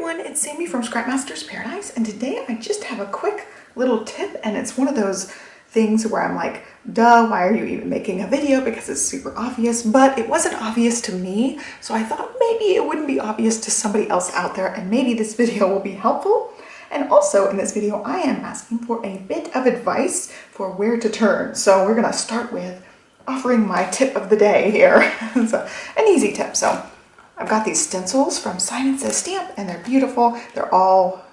everyone, it's Sammy from Scrapmaster's Paradise, and today I just have a quick little tip, and it's one of those things where I'm like, duh, why are you even making a video? Because it's super obvious, but it wasn't obvious to me, so I thought maybe it wouldn't be obvious to somebody else out there, and maybe this video will be helpful. And also in this video, I am asking for a bit of advice for where to turn. So we're gonna start with offering my tip of the day here. So an easy tip. So I've got these stencils from Sign and Says Stamp, and they're beautiful. They're all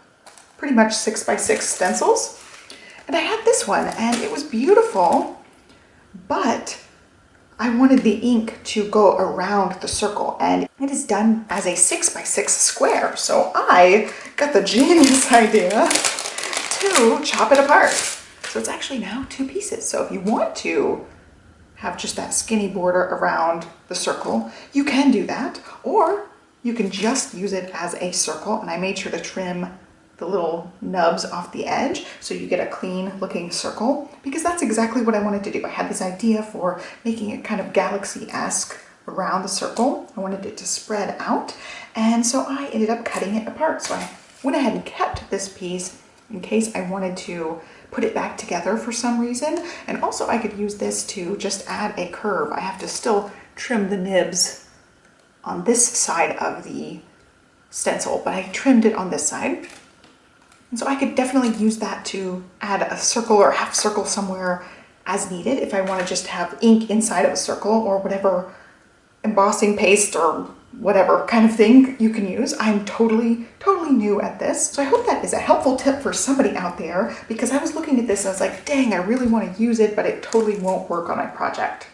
pretty much 6x6 stencils. And I had this one, and it was beautiful, but I wanted the ink to go around the circle, and it is done as a 6x6 square. So I got the genius idea to chop it apart. So it's actually now 2 pieces. So if you want to have just that skinny border around the circle, you can do that, or you can just use it as a circle. And I made sure to trim the little nubs off the edge so you get a clean looking circle, because that's exactly what I wanted to do. I had this idea for making it kind of galaxy-esque around the circle. I wanted it to spread out, and so I ended up cutting it apart. So I went ahead and kept this piece in case I wanted to put it back together for some reason. And also I could use this to just add a curve. I have to still trim the nibs on this side of the stencil, but I trimmed it on this side. And so I could definitely use that to add a circle or half circle somewhere as needed if I want to just have ink inside of a circle, or whatever embossing paste or whatever kind of thing you can use. I'm totally new at this. So I hope that is a helpful tip for somebody out there, because I was looking at this and I was like, dang, I really want to use it, but it totally won't work on my project.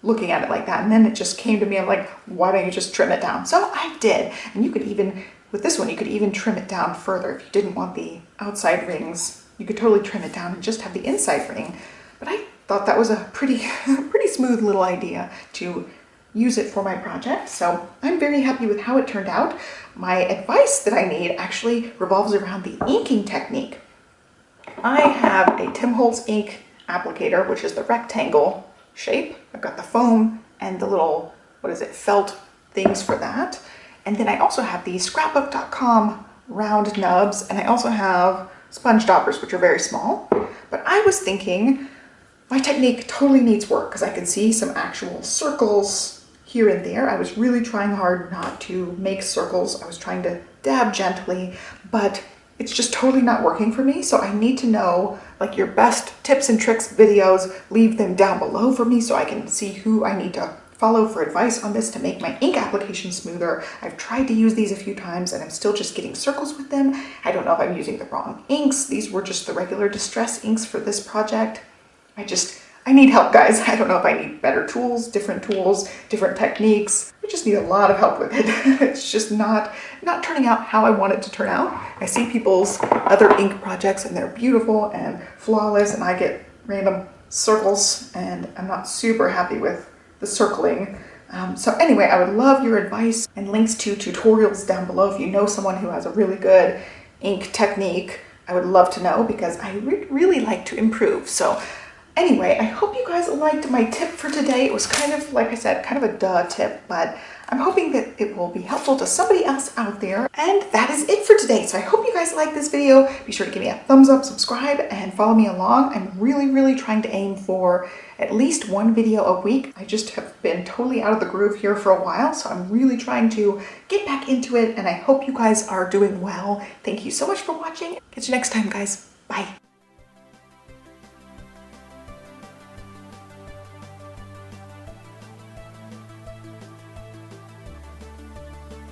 Looking at it like that. And then it just came to me, I'm like, why don't you just trim it down? So I did. And you could even, with this one, you could even trim it down further. If you didn't want the outside rings, you could totally trim it down and just have the inside ring. But I thought that was a pretty smooth little idea to use it for my project. So I'm very happy with how it turned out. My advice that I need actually revolves around the inking technique. I have a Tim Holtz ink applicator, which is the rectangle shape. I've got the foam and the little, what is it, felt things for that. And then I also have the scrapbook.com round nubs, and I also have sponge daubers, which are very small. But I was thinking my technique totally needs work, because I can see some actual circles here and there. I was really trying hard not to make circles. I was trying to dab gently, but it's just totally not working for me. So I need to know, like, your best tips and tricks videos. Leave them down below for me so I can see who I need to follow for advice on this to make my ink application smoother. I've tried to use these a few times and I'm still just getting circles with them. I don't know if I'm using the wrong inks. These were just the regular distress inks for this project. I need help, guys. I don't know if I need better tools, different techniques. I just need a lot of help with it. It's just not turning out how I want it to turn out. I see people's other ink projects and they're beautiful and flawless, and I get random circles and I'm not super happy with the circling. So anyway, I would love your advice and links to tutorials down below. If you know someone who has a really good ink technique, I would love to know, because I really like to improve. So anyway, I hope you guys liked my tip for today. It was kind of, like I said, kind of a duh tip, but I'm hoping that it will be helpful to somebody else out there. And that is it for today. So I hope you guys liked this video. Be sure to give me a thumbs up, subscribe, and follow me along. I'm really trying to aim for at least 1 video a week. I just have been totally out of the groove here for a while, so I'm really trying to get back into it, and I hope you guys are doing well. Thank you so much for watching. Catch you next time, guys. Bye.